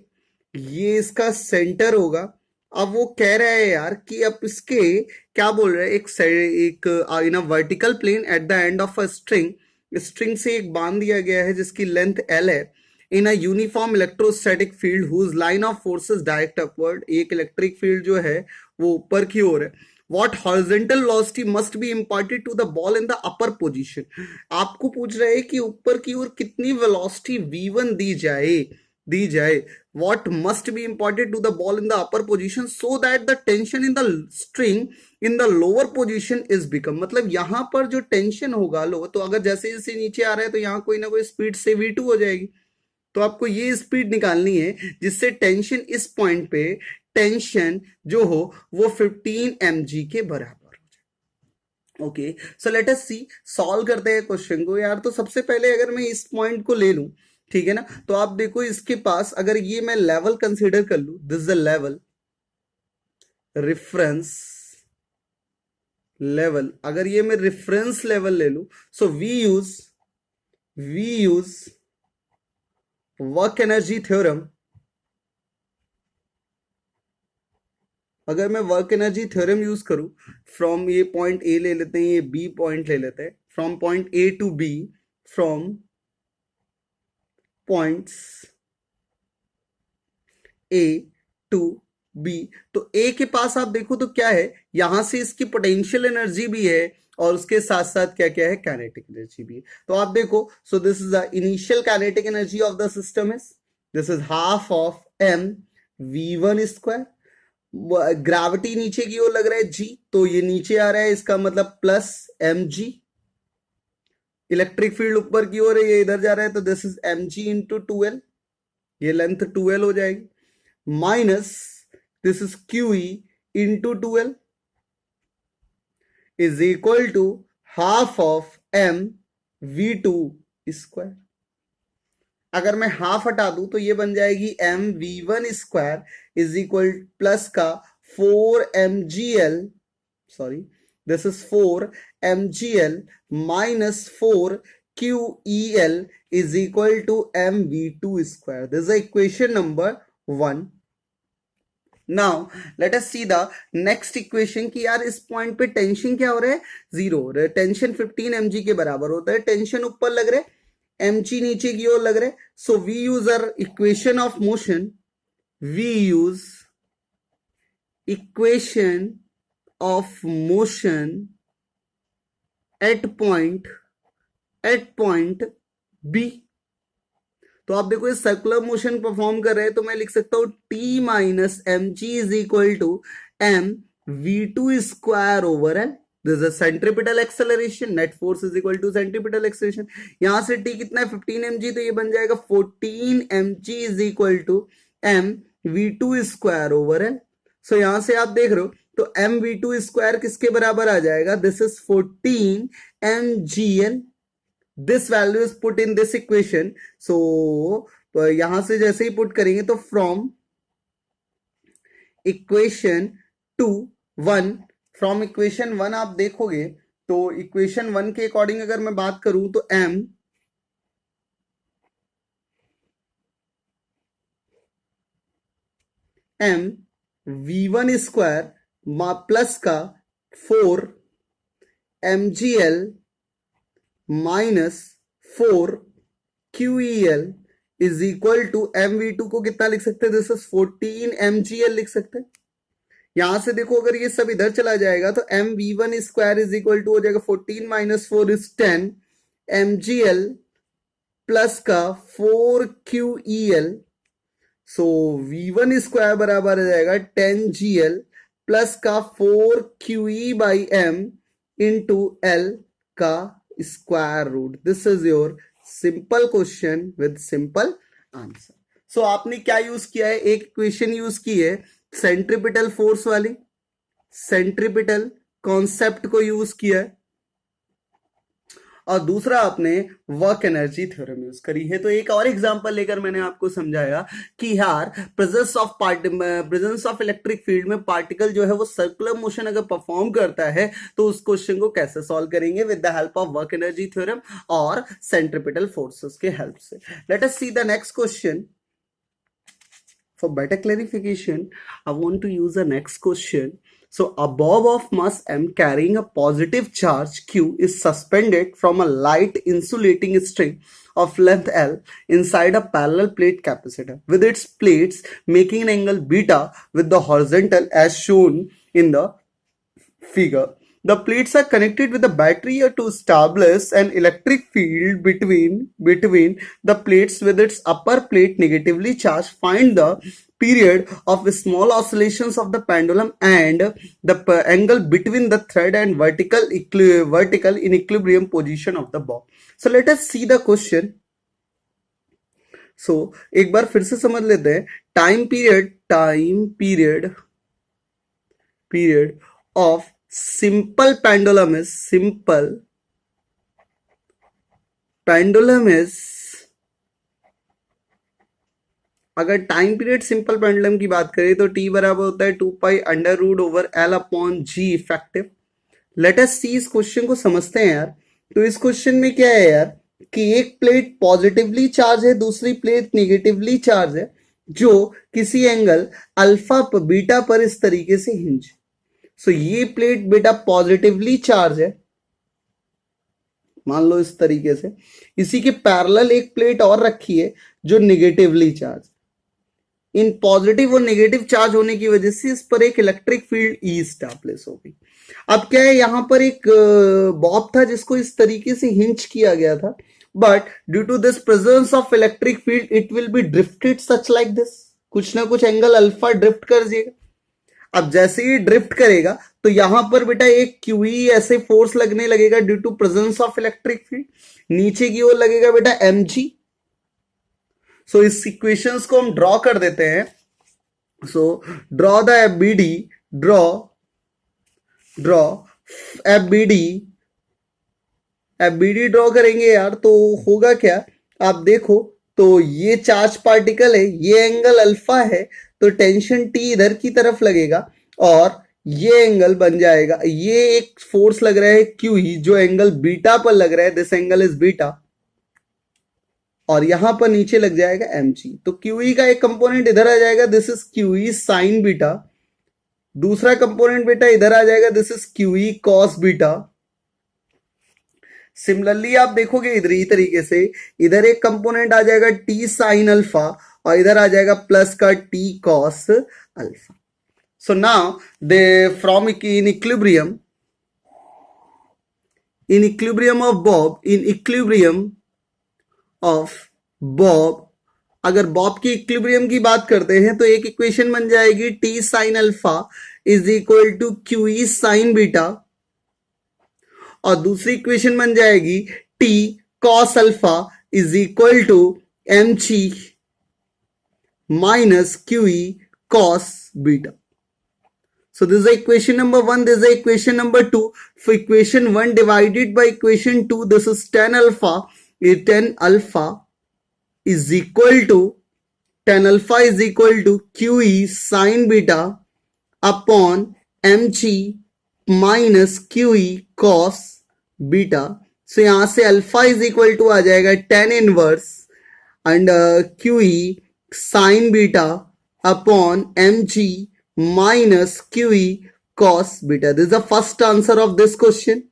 ये इसका सेंटर होगा. अब वो कह रहा है यार कि अब इसके क्या बोल रहे हैं, एक in a vertical plane at the end of a string से एक बांध दिया गया है जिसकी लेंथ L है, in a uniform electrostatic field whose line of forces direct upward. एक इलेक्ट्रिक फील्ड जो है वो ऊपर की ओर है. What horizontal velocity must be imparted to the ball in the upper position. आपको पूछ रहा है कि ऊपर की ओर कितनी वेलोसिटी v1 दी जाए. What must be imparted to the ball in the upper position so that the tension in the string in the lower position is become. मतलब यहां पर जो टेंशन होगा लो, तो अगर जैसे जैसे नीचे आ रहा है तो यहां कोई ना कोई स्पीड से v2 हो जाएगी. तो आपको ये स्पीड निकालनी है जिससे टेंशन इस पॉइंट पे टेंशन जो हो वो 15 mg के बराबर हो जाए. ओके, सो लेट अस सी, सॉल्व करते हैं क्वेश्चन को यार. तो सबसे पहले अगर मैं इस पॉइंट को ले लूं, ठीक है ना, तो आप देखो इसके पास अगर ये मैं लेवल कंसीडर कर लूं, this is the level, reference level. अगर ये मैं रेफरेंस लेवल ले लूं, so we use work energy theorem. अगर मैं वर्क एनर्जी थ्योरम यूज करूं, फ्रॉम ये पॉइंट ए ले लेते हैं, ये बी पॉइंट ले लेते हैं, from point A to B, from points A to B. तो ए के पास आप देखो तो क्या है, यहां से इसकी पोटेंशियल एनर्जी भी है और उसके साथ साथ क्या क्या है, काइनेटिक एनर्जी भी है. तो आप देखो, सो this is the initial kinetic energy of the system is this is half of m v1 square. Gravity नीचे की ओर लग रहा है g, तो ये नीचे आ रहा है, इसका मतलब प्लस mg. इलेक्ट्रिक फील्ड ऊपर की ओर है, ये इधर जा रहा है, तो this is mg into 2l. ये लेंथ 2l हो जाएगी, minus this is QE into 2l is equal to half of m v2 square. अगर मैं हाफ हटा दूं तो ये बन जाएगी m v1 square is equal plus का 4mgl, sorry this is 4mgl minus 4QEL is equal to mv2 square. This is equation number 1. Now let us see the next equation कि यार इस पॉइंट पे टेंशन क्या हो रहा है, 0. टेंशन 15 mg के बराबर होता है. टेंशन ऊपर लग रहा है, mg नीचे की ओर लग रहा है. So we use our equation of motion, we use equation of motion at point B. तो आप देखो ये सर्कुलर मोशन परफॉर्म कर रहे हैं, तो मैं लिख सकता हूं T minus M G is equal to M V two square over L. This is centripetal acceleration. Net force is equal to centripetal acceleration. यहां से टी कितना है 15 mg, तो ये बन जाएगा 14 mg is equal to M V two square over L. So यहां से आप देख रहे हो तो एम वी टू स्क्वायर किसके बराबर आ जाएगा? This is 14 mgl. This value is put in this equation. So यहां से जैसे ही पुट करेंगे तो from equation two one, from equation one आप देखोगे तो इक्वेशन वन के अकॉर्डिंग अगर मैं बात करूं तो m v1 स्क्वायर प्लस का 4 mgl minus 4 QEL is equal to mv2 को कितना लिख सकते हैं? दिस इज 14 mgl लिख सकते हैं. यहां से देखो अगर ये सब इधर चला जाएगा तो M V one square is equal to हो जाएगा 14 माइनस 4 इज 10 mgl प्लस का 4 QEL. सो v1 स्क्वायर बराबर हो जाएगा 10 GL प्लस का 4 QE by m into L का square root. This is your simple question with simple answer. So आपने क्या यूज किया है? एक इक्वेशन यूज की है सेंट्रीपिटल फोर्स वाली, सेंट्रीपिटल कॉन्सेप्ट को यूज किया है, और दूसरा आपने वर्क एनर्जी थ्योरम यूज करी है. तो एक और एग्जांपल लेकर मैंने आपको समझाया कि यार प्रेजेंस ऑफ इलेक्ट्रिक फील्ड में पार्टिकल जो है वो सर्कुलर मोशन अगर परफॉर्म करता है तो उस क्वेश्चन को कैसे सॉल्व करेंगे with the help of work energy theorem और सेंट्रीपिटल फोर्सेस के हेल्प से. Late us see the next question. For better clarification, I want to use the next question. So, a bob of mass m carrying a positive charge q is suspended from a light insulating string of length L inside a parallel plate capacitor with its plates making an angle beta with the horizontal as shown in the figure. The plates are connected with a battery to establish an electric field between the plates with its upper plate negatively charged. Find the period of small oscillations of the pendulum and the angle between the thread and vertical in equilibrium position of the bob. So let us see the question. So एक बार फिर से समझ लेते हैं. Time period of simple pendulum is अगर टाइम पीरियड सिंपल पेंडुलम की बात करें तो t बराबर होता है 2 pi under root over L upon G effective. Let us see, इस क्वेश्चन को समझते हैं यार. तो इस क्वेश्चन में क्या है यार कि एक प्लेट पॉजिटिवली चार्ज है, दूसरी प्लेट नेगेटिवली चार्ज है, जो किसी एंगल अल्फा बीटा पर इस तरीके से हिंज. सो ये प्लेट बेटा पॉजिटिवली चार्ज है, मान लो इस तरीके से. इसी के पैरेलल एक प्लेट और रखी है जो नेगेटिवली चार्ज. इन पॉजिटिव और नेगेटिव चार्ज होने की वजह से इस पर एक इलेक्ट्रिक फील्ड ई स्टैब्लिश हो गई. अब क्या है, यहां पर एक बॉब था जिसको इस तरीके से हिंच किया गया था, but due to this presence of electric field it will be drifted such like this. कुछ ना कुछ एंगल अल्फा ड्रिफ्ट कर जाएगा. अब जैसे ही ड्रिफ्ट करेगा तो यहां पर बेटा एक क्यूई ऐसे फोर्स लगने लगेगा due to presence of electric field. नीचे की ओर लगेगा बेटा mg. सो इस इक्वेशंस को हम ड्रॉ कर देते हैं. So draw the FBD, draw FBD draw करेंगे यार तो होगा क्या, आप देखो तो ये चार्ज पार्टिकल है, ये एंगल अल्फा है, तो टेंशन T इधर की तरफ लगेगा और ये एंगल बन जाएगा, ये एक फोर्स लग रहा है QE जो एंगल बीटा पर लग रहा है, दिस एंगल इज बीटा, और यहां पर नीचे लग जाएगा mg. तो QE का एक कंपोनेंट इधर आ जाएगा, this is QE sign beta. दूसरा कंपोनेंट बेटा इधर आ जाएगा, this is QE cos beta. Similarly आप देखोगे इधर ही तरीके से इधर एक कंपोनेंट आ जाएगा T साइन अल्फा और इधर आ जाएगा प्लस का T cos alpha. So now they from in equilibrium of bob अगर बॉब की इक्विलिब्रियम की बात करते हैं तो एक इक्वेशन बन जाएगी T sine alpha is equal to Q E sine beta, और दूसरी इक्वेशन बन जाएगी T cos alpha is equal to M g minus Q E cos beta. So this is equation number 1, this is equation number 2. For equation 1 divided by equation 2, this is tan alpha. 10 alpha is equal to QE sin beta upon mg minus QE cos beta. So यहाँ से alpha is equal to आ जाएगा tan inverse and QE sin beta upon mg minus QE cos beta. This is the first answer of this question.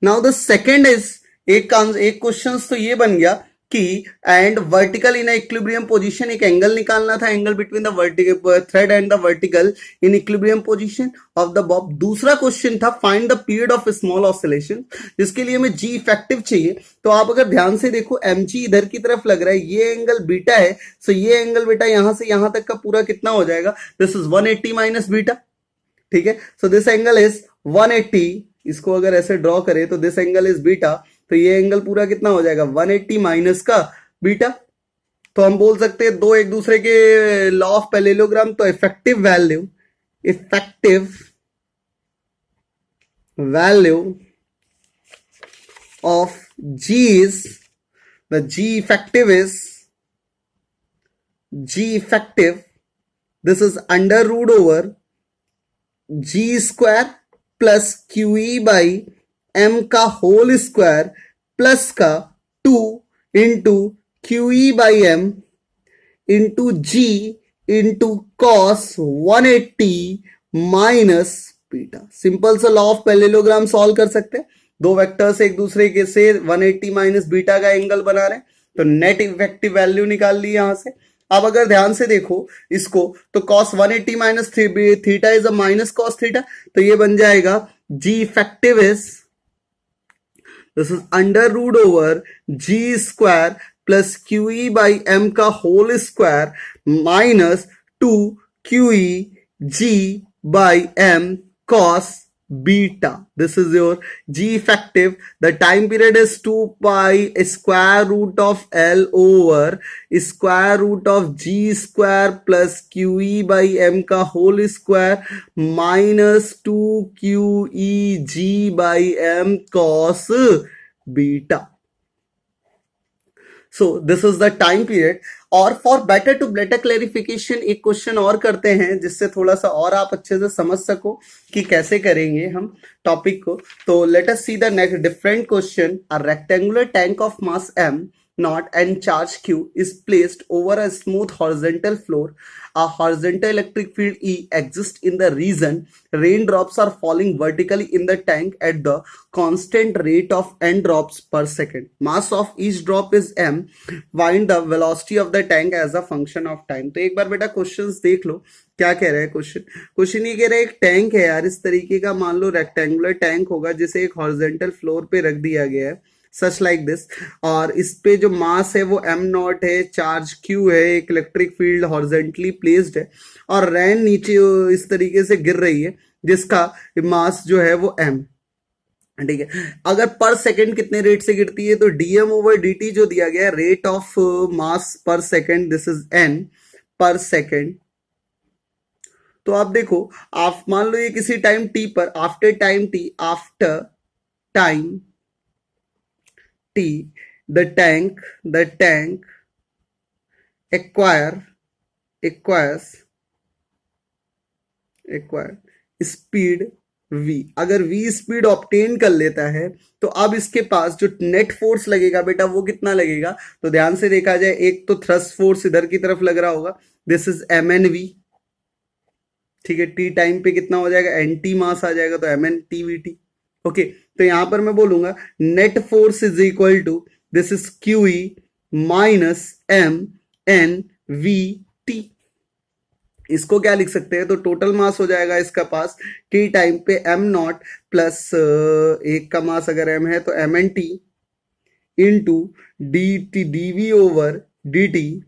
Now the second is एक क्वेश्चन तो ये बन गया कि and vertical in equilibrium position, एक एंगल निकालना था, angle between the vertical thread and the vertical in equilibrium position of the Bob. दूसरा क्वेश्चन था find the period of small oscillation, जिसके लिए हमें जी इफेक्टिव चाहिए. तो आप अगर ध्यान से देखो एम जी इधर की तरफ लग रहा है, ये एंगल बीटा है. सो ये एंगल बेटा यहां से यहां तक का पूरा कितना हो जाएगा, दिस इज 180 माइनस बीटा. ठीक है, सो दिस एंगल इज 180. इसको अगर ऐसे ड्रॉ करें तो दिस एंगल इज बीटा, तो ये एंगल पूरा कितना हो जाएगा 180 माइनस का बीटा. तो हम बोल सकते हैं दो एक दूसरे के लॉ ऑफ पैरेललोग्राम. तो effective value of G is the G effective this is under root over G square plus Q E by M का होल स्क्वायर प्लस का 2 into Q E by M into G into cos 180 minus beta. Simple सा लॉ ऑफ पैरेललोग्राम सॉल्व कर सकते हैं. दो वेक्टर्स एक दूसरे के से 180 माइनस बीटा का एंगल बना रहे हैं, तो नेट इफेक्टिव वैल्यू निकाल ली यहां से. अब अगर ध्यान से देखो इसको तो cos 180 minus theta is a minus cos theta, तो ये बन जाएगा G effective is this is under root over G square plus Q E by M का whole square minus 2 Q E G by M cos beta. This is your G effective. The time period is 2 pi square root of L over square root of G square plus QE by M का whole square minus 2 QEG by M cos beta. So this is the time period. और for better to better clarification एक क्वेश्चन और करते हैं जिससे थोड़ा सा और आप अच्छे से समझ सको कि कैसे करेंगे हम टॉपिक को. तो late us see the next different question. A rectangular tank of mass m naught and charge q is placed over a smooth horizontal floor. A horizontal electric field E exists in the region. Raindrops are falling vertically in the tank at the constant rate of n drops per second. Mass of each drop is m. Find the velocity of the tank as a function of time. तो एक बार बेटा क्वेश्चंस देख लो क्या कह रहा है क्वेश्चन ये कह रहा है एक टैंक है यार, इस तरीके का मान लो रेक्टेंगुलर टैंक होगा जिसे एक हॉरिजॉन्टल फ्लोर पे रख दिया गया है सच लाइक दिस, और इस पे जो मास है वो m नॉट है, चार्ज q है, एक इलेक्ट्रिक फील्ड हॉरिजॉन्टली प्लेस्ड है और रैन नीचे इस तरीके से गिर रही है जिसका मास जो है वो m. ठीक है, अगर पर सेकंड कितने रेट से गिरती है तो dm ओवर dt जो दिया गया है रेट ऑफ मास पर सेकंड, दिस इज n पर सेकंड. तो आप देखो आप मान लो ये किसी टाइम t पर after time t the tank acquires speed v. अगर v स्पीड ऑब्टेन कर लेता है तो अब इसके पास जो नेट फोर्स लगेगा बेटा वो कितना लगेगा. तो ध्यान से देखा जाए एक तो थ्रस्ट फोर्स इधर की तरफ लग रहा होगा, दिस इज mnv. ठीक है, t टाइम पे कितना हो जाएगा nt मास आ जाएगा तो mn tvt. ओके, तो यहां पर मैं बोलूंगा net force is equal to this is QE minus m n v t. इसको क्या लिख सकते हैं तो टोटल मास हो जाएगा इसका पास t टाइम पे m नॉट प्लस एक का मास अगर m है तो mn t into dt dv over dt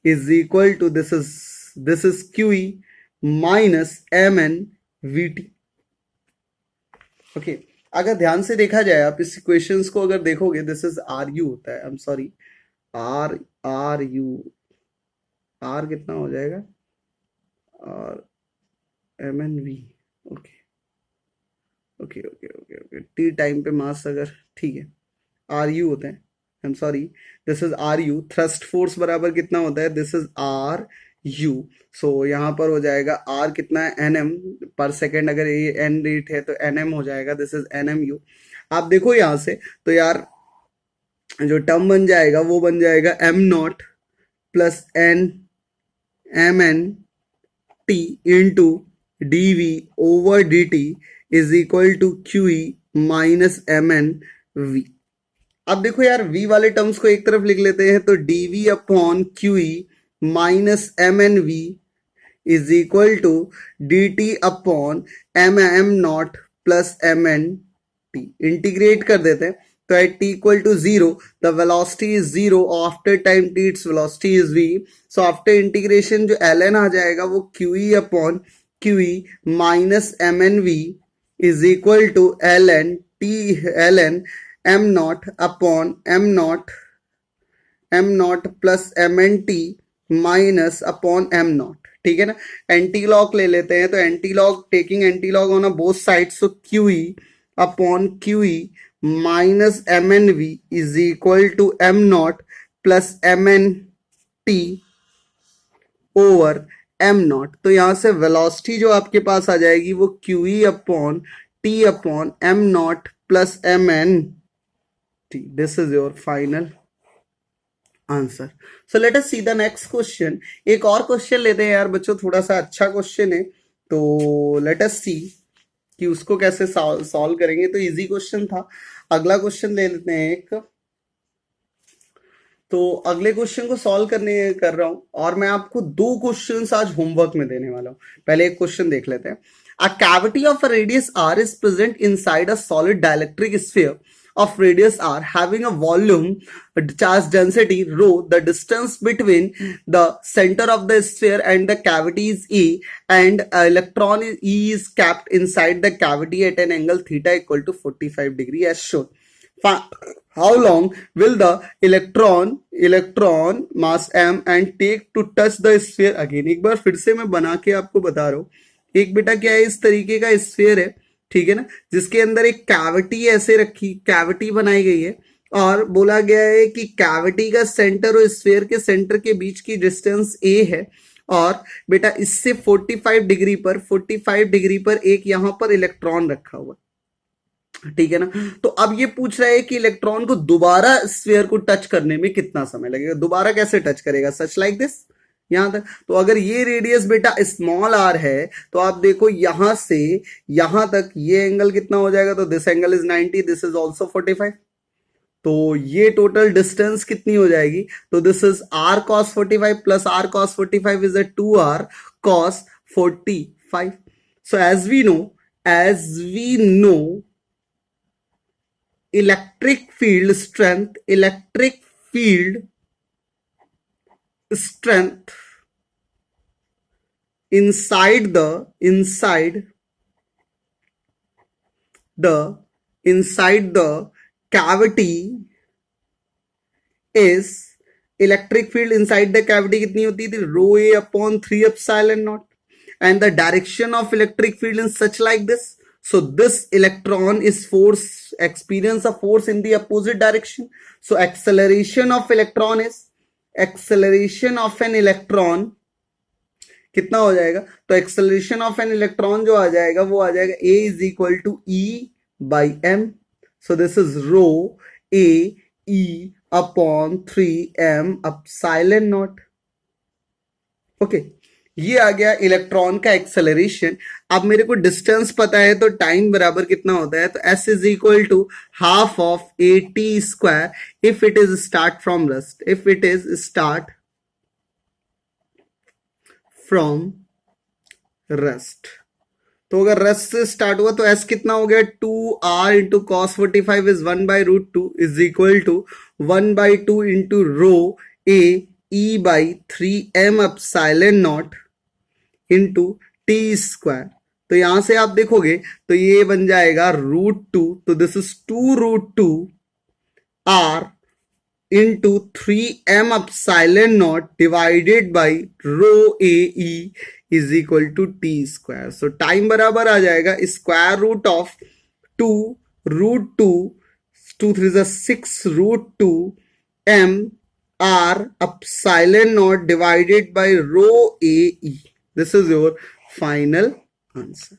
is equal to this is QE minus mn vt. Okay, अगर ध्यान से देखा जाए, आप इस इक्वेशंस को अगर देखोगे, दिस इज आर यू होता है, I am sorry, R U, R कितना हो जाएगा, R M N V, okay okay okay okay okay, T time पे मास अगर, ठीक है, आर यू होता है, I am sorry, this is R U, thrust force बराबर कितना होता है, this is R U, so यहाँ पर हो जाएगा आर कितना है, एन एम पर सेकेंड, अगर ये एन रेट है तो एन एम हो जाएगा, this is N M U. आप देखो यहाँ से तो यार जो टर्म बन जाएगा वो बन जाएगा M naught plus N M N T into D V over D T is equal to Q E minus M N V. अब देखो यार, v वाले टर्म्स को एक तरफ लिख लेते हैं, तो D V upon Q E minus M N V is equal to D T upon M M naught plus M N T. Integrate कर देते हैं तो at t equal to 0 the velocity is 0, after time t its velocity is v. So after integration जो ln आ जाएगा वो QE upon QE minus mnv is equal to ln m naught upon m naught plus mnt minus upon m naught. ठीक है ना, एंटी लॉग ले लेते हैं, तो anti log, taking anti log on both sides, so QE upon QE minus mnv is equal to m naught plus mnt over m naught. तो यहां से वेलोसिटी जो आपके पास आ जाएगी वो QE upon t upon m naught plus mnt. This is your final answer. So let us see the next question. एक और क्वेश्चन लेते हैं यार बच्चों, थोड़ा सा अच्छा क्वेश्चन है, तो लेट अस सी कि उसको कैसे सॉल्व करेंगे. तो इजी क्वेश्चन था. अगला क्वेश्चन ले लेते हैं एक. तो अगले क्वेश्चन को सॉल्व कर रहा हूं, और मैं आपको 2 क्वेश्चंस आज होमवर्क में देने वाला हूं. पहले एक क्वेश्चन देख लेते हैं. A cavity of a radius r is present inside a solid dielectric sphere of radius r having a volume charge density rho. The distance between the center of the sphere and the cavity is e, and electron e is kept inside the cavity at an angle theta equal to 45 degree as shown. How long will the electron mass m and take to touch the sphere again. एक बार फिर से मैं बना के आपको बता रहा हूँ. एक बेटा क्या है, इस तरीके का स्फीयर है, ठीक है ना, जिसके अंदर एक कैविटी ऐसे रखी, कैविटी बनाई गई है, और बोला गया है कि कैविटी का सेंटर और स्फीयर के सेंटर के बीच की डिस्टेंस a है, और बेटा इससे 45 डिग्री पर एक यहां पर इलेक्ट्रॉन रखा हुआ, ठीक है ना. तो अब ये पूछ रहा है कि इलेक्ट्रॉन को दोबारा स्फीयर को टच करने में कितना समय लगेगा. दोबारा कैसे टच करेगा, सच लाइक दिस, यहां तक. तो अगर ये रेडियस बेटा स्मॉल r है, तो आप देखो यहां से यहां तक ये एंगल कितना हो जाएगा, तो this angle is 90, this is also 45. तो ये टोटल डिस्टेंस कितनी हो जाएगी, तो this is r cos 45 plus r cos 45 is a 2r cos 45. So as we know electric field strength inside the cavity is, electric field inside the cavity कितनी होती थी, rho a upon 3 epsilon naught, and the direction of electric field is such like this. So this electron is experience a force in the opposite direction. So acceleration of an electron कितना हो जाएगा, तो एक्सेलरेशन ऑफ एन इलेक्ट्रॉन जो आ जाएगा वो आ जाएगा a is equal to e by m. So this is rho a e upon 3m epsilon naught. Okay, ये आ गया इलेक्ट्रॉन का एक्सेलरेशन. अब मेरे को डिस्टेंस पता है, तो टाइम बराबर कितना होता है, तो s is equal to half of at square if it is start from rest. तो अगर रेस्ट से स्टार्ट हुआ तो s कितना हो गया, 2r into cos 45 is 1/√2 is equal to 1/2 into rho A E by 3m epsilon naught into T square. तो यहां से आप देखोगे तो ये बन जाएगा √2, तो this is 2√2 r into 3m epsilon naught divided by rho A E is equal to T square. So time बराबर आ जाएगा square root of 2√2, 2 3 6√2 m r epsilon naught divided by rho a e. This is your final answer.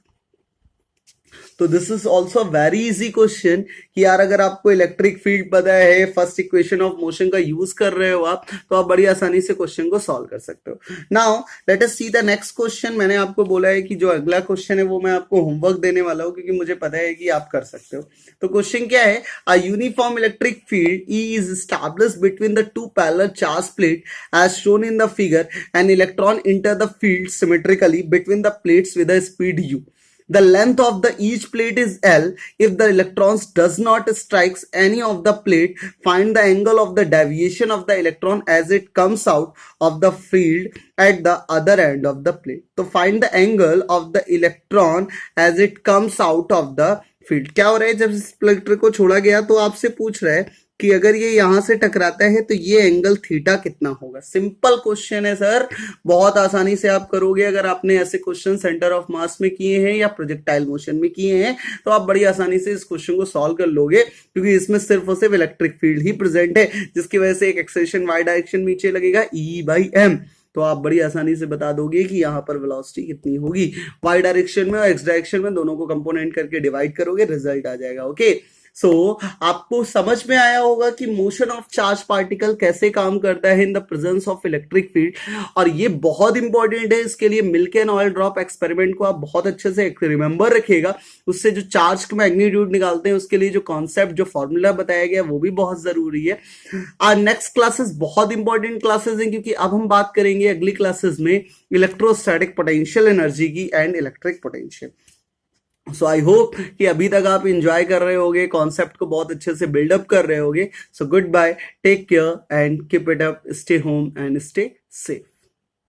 तो this is also very easy question कि यार अगर आपको इलेक्ट्रिक फील्ड पता है, फर्स्ट इक्वेशन ऑफ मोशन का यूज कर रहे हो आप, तो आप बड़ी आसानी से क्वेश्चन को सॉल्व कर सकते हो। Now let us see the next question. मैंने आपको बोला है कि जो अगला क्वेश्चन है वो मैं आपको होमवर्क देने वाला हूं, क्योंकि मुझे पता है कि आप कर सकते हो। तो क्वेश्चन क्या है, a uniform electric field E is established between the two parallel charge plate as shown in the figure. An electron enter the field symmetrically between the plates with a speed u. The length of the each plate is L. If the electrons does not strikes any of the plate, find the angle of the deviation of the electron as it comes out of the field at the other end of the plate. तो find the angle of the electron as it comes out of the field. क्या हो रहा है, जब इस इलेक्ट्रॉन को छोड़ा गया तो आपसे पूछ रहा है कि अगर ये यहां से टकराता है तो ये एंगल थीटा कितना होगा। सिंपल क्वेश्चन है सर, बहुत आसानी से आप करोगे। अगर आपने ऐसे क्वेश्चन सेंटर ऑफ मास में किए हैं या प्रोजेक्टाइल मोशन में किए हैं तो आप बड़ी आसानी से इस क्वेश्चन को सॉल्व कर लोगे, क्योंकि इसमें सिर्फ और सिर्फ इलेक्ट्रिक फील्ड ही प्रेजेंट है, जिसकी वजह से एक एक्सेलरेशन वाई डायरेक्शन नीचे लगेगा E/m। तो आप बड़ी आसानी से बता दोगे कि यहाँ पर वेलोसिटी कितनी होगी। वाई डायरेक्शन में और एक्स डायरेक्शन में दोनों को कंपोनेंट करके डिवाइड करोगे, रिजल्ट आ जाएगा। ओके, सो आपको समझ में आया होगा कि मोशन ऑफ चार्ज पार्टिकल कैसे काम करता है इन the presence of electric field, और ये बहुत इंपॉर्टेंट है। इसके लिए milk and oil drop experiment को आप बहुत अच्छे से रिमेंबर रखिएगा। उससे जो चार्ज का मैग्नीट्यूड निकालते हैं उसके लिए जो कॉन्सेप्ट, जो फॉर्मूला बताया गया वो भी बहुत जरूरी है। नेक्स्ट क्लासेस बहुत इंपॉर्टेंट क्लासेस हैं, क्योंकि अब हम बात करेंगे अगली क्लासेस में इलेक्ट्रोस्टैटिक पोटेंशियल एनर्जी की and electric potential. So I hope कि अभी तक आप इंजॉय कर रहे होगे, कॉन्सेप्ट को बहुत अच्छे से बिल्डअप कर रहे होगे। So good bye, take care and keep it up, stay home and stay safe.